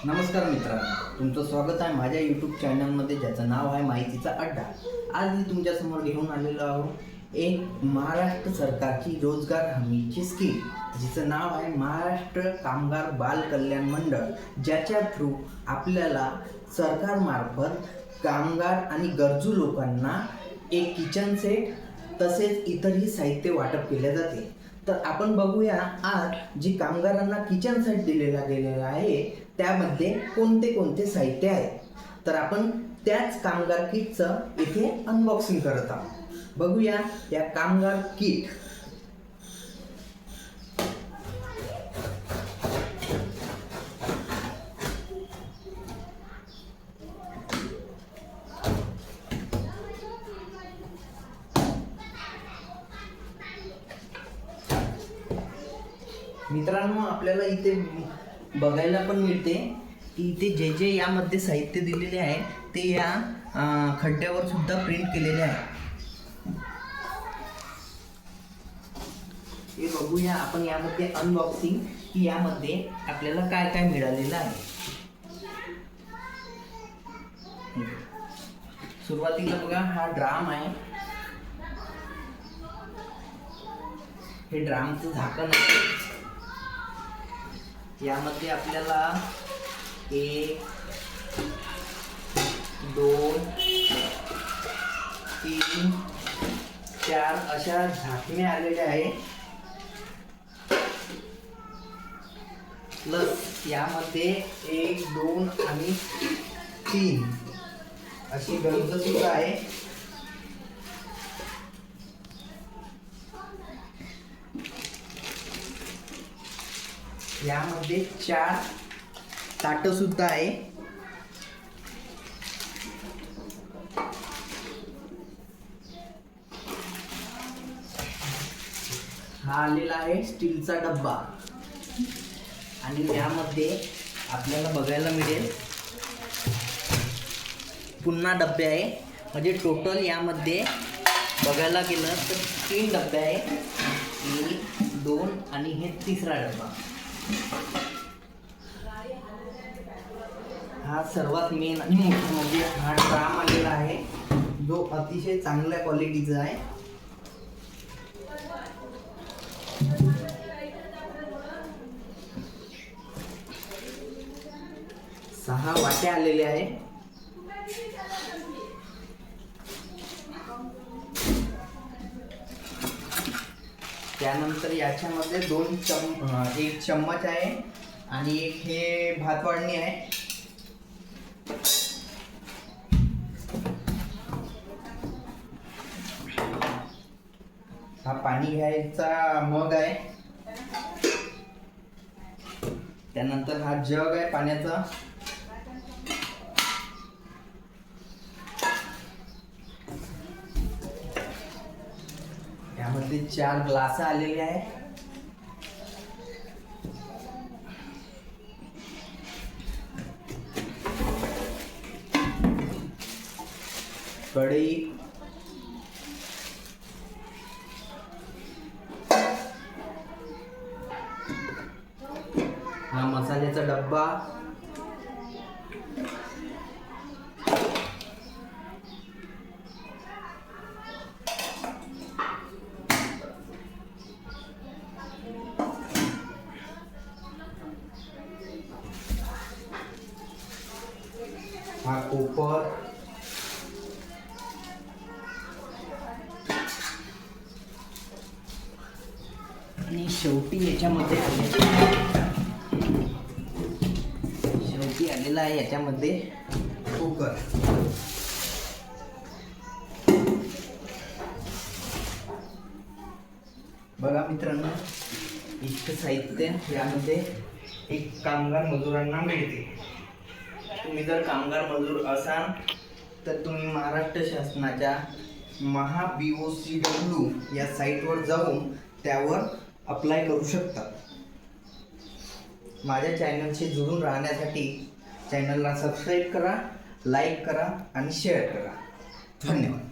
नमस्कार मित्रांनो, तुमचं स्वागत आहे माझ्या यूट्यूब चॅनलमध्ये ज्याचं नाव आहे माहितीचा अड्डा। आज मी तुमच्यासमोर घेऊन आलेलो आहोत एक महाराष्ट्र सरकारची रोजगार हमीची स्कीम, जिचं नाव आहे महाराष्ट्र कामगार बाल कल्याण मंडळ, ज्याच्या थ्रू आपल्याला सरकारमार्फत कामगार आणि गरजू लोकांना एक किचन सेट तसेच इतरही साहित्य वाटप केले जाते। तर आपण बघूया आज जी कामगारांना किचन सेट दिलेला गेलेला आहे त्यामध्ये कोणते कोणते साहित्य आहे। तर आपण त्याच कामगार किटचं इथे अनबॉक्सिंग करत आहोत। बघूया या कामगार किट। मित्रांनो, आपल्याला इथे बघायला पण मिळते की इथे जे जे यामध्ये साहित्य दिलेले आहे ते या खड्ड्यावर सुद्धा प्रिंट केलेले आहे। हे बघूया आपण यामध्ये अनबॉक्सिंग की यामध्ये आपल्याला काय काय मिळालेलं आहे। सुरुवातीला बघा, हा ड्राम आहे। हे ड्रामचं झाकण आहे। यामध्ये आपल्याला 1 2 3 4 अशा झाकणे आलेले आहे। प्लस यामध्ये 1 2 आणि 3 अशी गंज सुद्धा आहे। यामध्ये 4 ताटं सुद्धा आहे। हा आलेला आहे स्टीलचा डब्बा आणि यामध्ये आपल्याला बघायला मिळेल पुन्हा डब्बे आहे। म्हणजे टोटल यामध्ये बघायला गेलं तर 3 डब्बे आहे, 1 2 आणि हे तिसरा डब्बा। हा सर्वात मेन आणि मोठा म्हणजे हा ड्राम आलेला आहे, जो अतिशय चांगल्या क्वालिटीचा आहे। सहा वाट्या आलेल्या आहे। त्यानंतर याच्यामध्ये एक चम्मच आहे आणि एक हे भात वाढणी आहे। हा पाणी घ्यायचा मग आहे। त्यानंतर हा जग आहे पाण्याचा। यामध्ये 4 ग्लास आलेले आहे। कढई, हा मसाल्याचा डब्बा, हा कोपर, आणि शेवटी आलेला आहे याच्यामध्ये कुकर। बघा मित्रांनो, इतकं साहित्य यामध्ये एक कामगार मजुरांना मिळते। तुम्ही जर कामगार मजूर असाल तर तुम्ही महाराष्ट्र शासनाच्या BOCW या साईटवर जाऊन त्यावर अप्लाय करू शकता। माझ्या चॅनलशी जुळून राहण्यासाठी चॅनलला सबस्क्राईब करा, लाईक करा आणि शेअर करा। धन्यवाद।